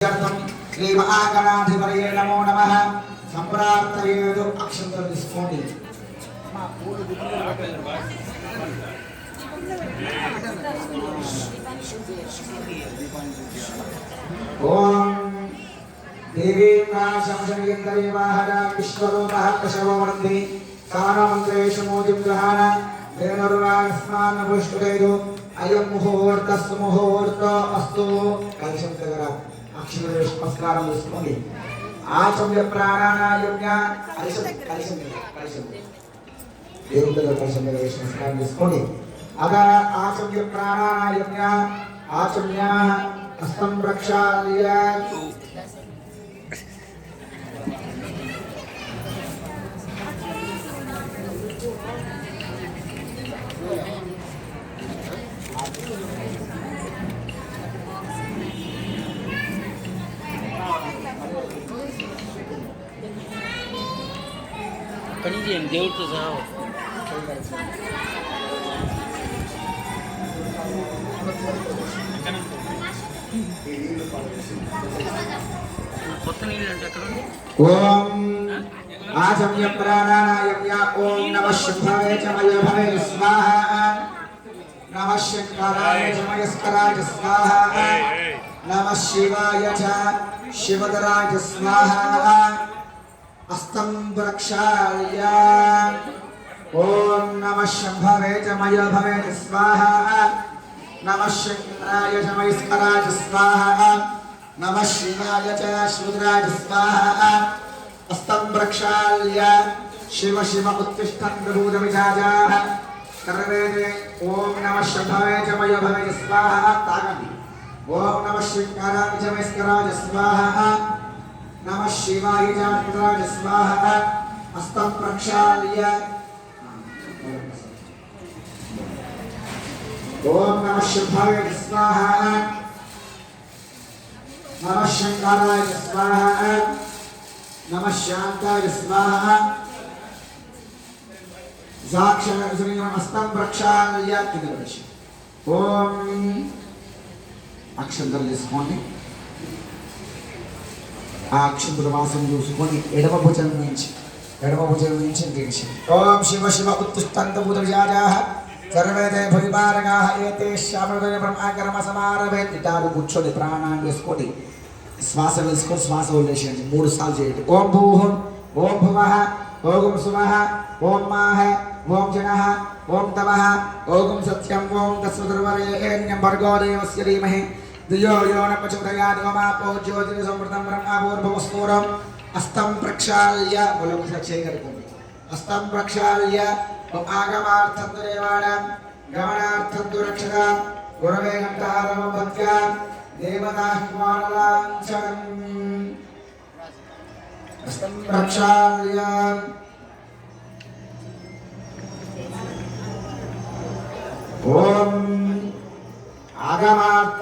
శ్రీ మహాగణాధిపతయే నమో నమః. సంప్రాప్తయేదు అక్షంతలు తీసుకోండి. ఓం దేవీంద్రాశంసనియంతరేవాహన విశ్వరూపః ప్రశవవర్ధి సానమంత్రేషు మోదిం గ్రహాణ రేణురురాస్మాన్ పుష్పేదు అయం ముహూర్తస్సు ముహూర్త అస్తు. కలశం దగ్గర అక్షరవేష నమస్కారం చేసుకోండి. ఆచమ్య ప్రాణాయామ్య కలశం దేవుడి దగ్గర కలశం దగ్గర వేసి నమస్కారం చేసుకోండి. అద ఆచమ్య ప్రాణాయామ్య ఆచమ్య హస్తం ప్రక్షాళ్య కనీసం దేవుడితో సహా కొత్త నీళ్ళు అంటే అక్కడ ఓం ఆచమ్య ప్రాణాయామ్య ఓం నమః శివాయ చ మయ స్వాహా నమః శంకరాయ చ మయస్కరాయ స్వాహా నమః శివాయ చ శివధరాయ స్వాహా హస్తం ప్రక్షాళ్య ఓం నమః శంభవే చ మయ స్వాహా నమః శంకరాయ చ మయస్కరాయ స్వాహా నమః శివాయ చ శివధరాయ స్వాహా హస్తం ప్రక్షాళ్య శివ శివ ఉత్తిష్టన్ భూతమిజాజాః కర్వేదే ఓం నమః శంభవే చ మయ స్వాహా తాగండి. ఓం నమః శంకరాయ చ మయస్కరాయ స్వాహా నమః శివాయ చ శివధరాయ స్వాహా హస్తం ప్రక్షాళ్య ఓం నమః శంభవే స్వాహా నమః శంకరాయ స్వాహా నమః శాంతాయ స్వాహా హస్తం ప్రక్షాళ్య కిందపడేసి ఓం అక్షంతలు తీసుకోండి. ఆ అక్షంతుల వాసం చూసుకొని ఎడమ భుజం నుంచి గెలిచి ఓం శివ శివ ఉత్తిష్టంత భూతవిజాజాః సర్వేదే భవిపారగాః ఏతే శ్యామృదయ బ్రహ్మాకర్మ సమారభే. ఇటారు కూర్చోండి, ప్రాణాన్ని వేసుకోండి. శ్వాస వేసుకొని శ్వాస వదిలేసేయండి. 3 సార్లు చేయండి. ఓం భూః ఓం భువః ఓం సువః ఓం మాః ఓం జనః ఓం తమః ఓం సత్యం ఓం తస్వధర్వరేణ్యం భర్గో దేవస్య ధీమహి ధియో యో న ప్రచోదయాత్. ఓమాపో జ్యోతిర్సమృతం బ్రహ్మభూర్భువస్ఫురం. హస్తం ప్రక్షాళ్య బలం చేయగలుగుతుంది. హస్తం ప్రక్షాళ్య ఆగమార్థంతురేవాణం గమనార్థంతు రక్షతాం గురవే గంటారవం భక్త్యా దేవతాహ్వానలాంఛనం. హస్తం ప్రక్షాళ్య